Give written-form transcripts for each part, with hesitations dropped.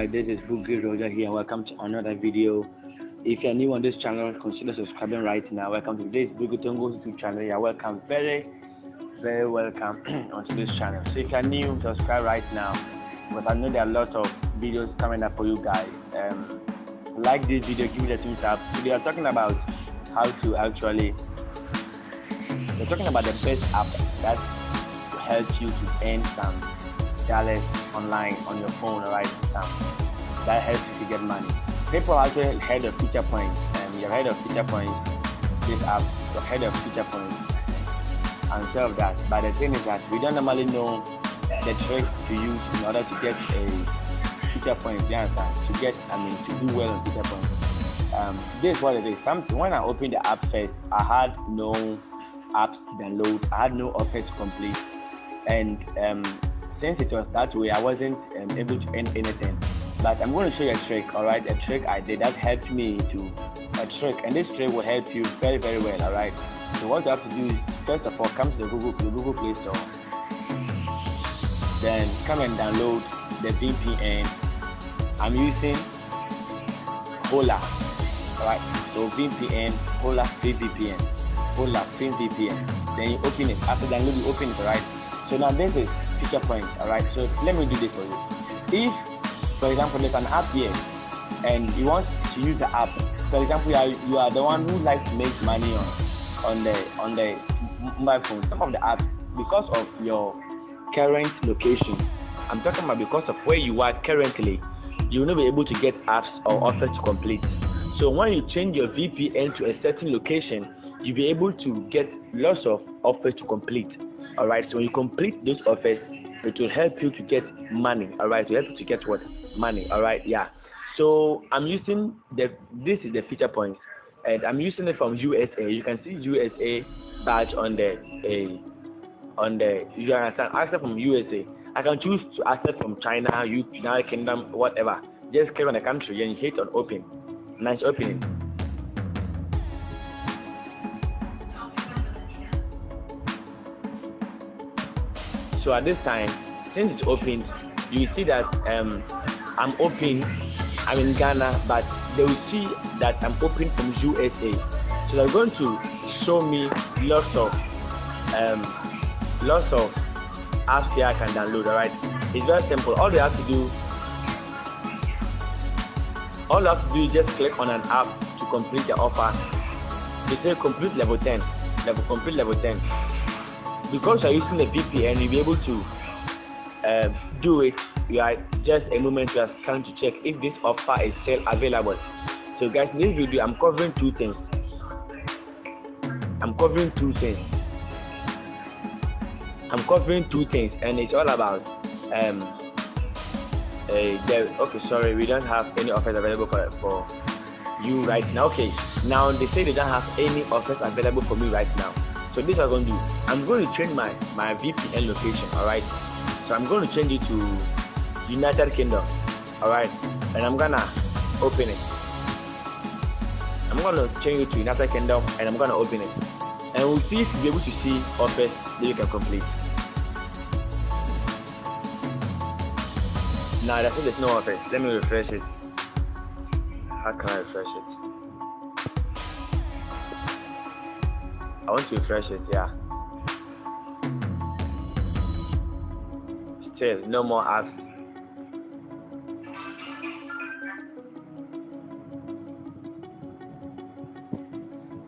guys, this is Boogie Roger here and welcome to another video. If you're new on this channel, consider subscribing right now. Welcome to today's Boogie Tongo's YouTube channel. You're welcome, very welcome onto this channel. So if you're new, subscribe right now because I know there are a lot of videos coming up for you guys. Like this video, give it a thumbs up. Today we're talking about how to we're talking about the best app that will help you to earn some dollars online on your phone, right? That helps you to get money. People actually heard of feature points, and you've heard of feature points. This app, you've heard of feature points, and so of that. But the thing is that we don't normally know the trick to use in order to get a feature point. You understand? To do well on feature points. This is what it is. When I opened the app first, I had no apps to download. I had no offer to complete, and since it was that way, I wasn't able to earn anything. But I'm going to show you a trick, alright? A trick I did that helped me to a trick, and this trick will help you very well, alright? So what you have to do is, first of all, come to the Google Play Store, then come and download the VPN. I'm using Hola, alright? So VPN, Hola VPN, Hola VPN. Then you open it. After download, you open it, alright? So now this is feature points, alright? So let me do this for you. If, for example, there's an app here and you want to use the app, for example, you are the one who likes to make money on the mobile phone. Some of the apps, because of your current location, I'm talking about because of where you are currently, you will not be able to get apps or offers to complete. So when you change your VPN to a certain location, you'll be able to get lots of offers to complete. Alright, so when you complete those offers, it will help you to get money. Alright, to help you to get what? Money. Alright, yeah. So I'm using this is the feature point, and I'm using it from USA. You can see USA badge on the you understand, access from USA. I can choose to access from China, United Kingdom, whatever. Just click on the country and hit on open. Nice opening. So at this time, since it's opened, you see that I'm in Ghana, but they will see that I'm open from USA. So they're going to show me lots of apps here I can download. Alright, it's very simple. All you have to do is just click on an app to complete the offer. They say complete level 10, complete level 10. Because you're using the VPN, you'll be able to do it. You are just a moment you are trying to check if this offer is still available. So guys, in this video I'm covering two things. and it's all about okay, sorry, we don't have any offers available for you right now. Okay, now they say they don't have any offers available for me right now. So this is what I'm going to do. I'm going to change my VPN location, alright? So I'm going to change it to United Kingdom, alright? And I'm gonna open it. I'm gonna change it to United Kingdom and I'm gonna open it. And we'll see if you'll be able to see offers that you can complete. Now that's it, there's no offers. Let me refresh it. How can I refresh it? I want to refresh it, yeah. Still, no more apps.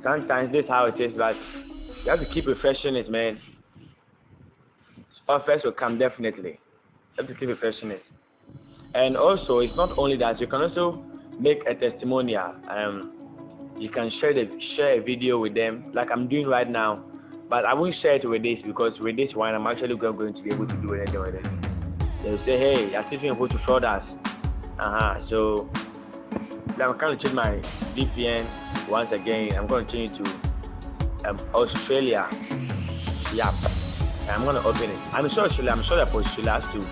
Sometimes this is how it is, but you have to keep refreshing it, man. Offers will come definitely. You have to keep refreshing it. And also, it's not only that, you can also make a testimonial. You can share a video with them like I'm doing right now, but I won't share it with this because with this one I'm actually going to be able to do anything with it. They'll say, hey, you're still able to fraud us. So I'm going to change my VPN once again. I'm going to change it to Australia. Yeah, and I'm going to open it. I'm sure that for Australia has to.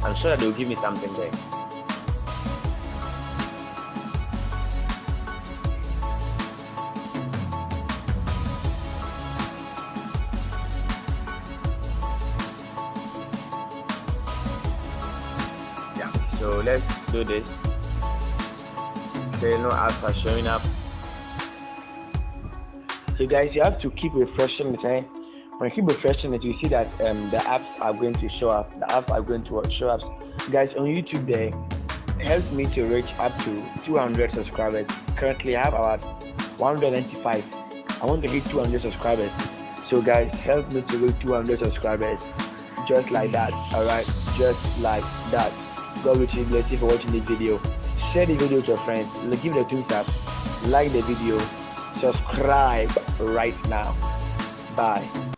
I'm sure that they'll give me something there. So let's do this. So no ads are showing up. So guys, you have to keep refreshing it. When you keep refreshing it, you see that the apps are going to show up. The apps are going to show up. Guys, on YouTube there, help me to reach up to 200 subscribers. Currently I have about 195. I want to hit 200 subscribers. So guys, help me to reach 200 subscribers. Just like that. Alright, just like that. God will bless you for watching this video. Share the video with your friends. Give it a thumbs up. Like the video. Subscribe right now. Bye.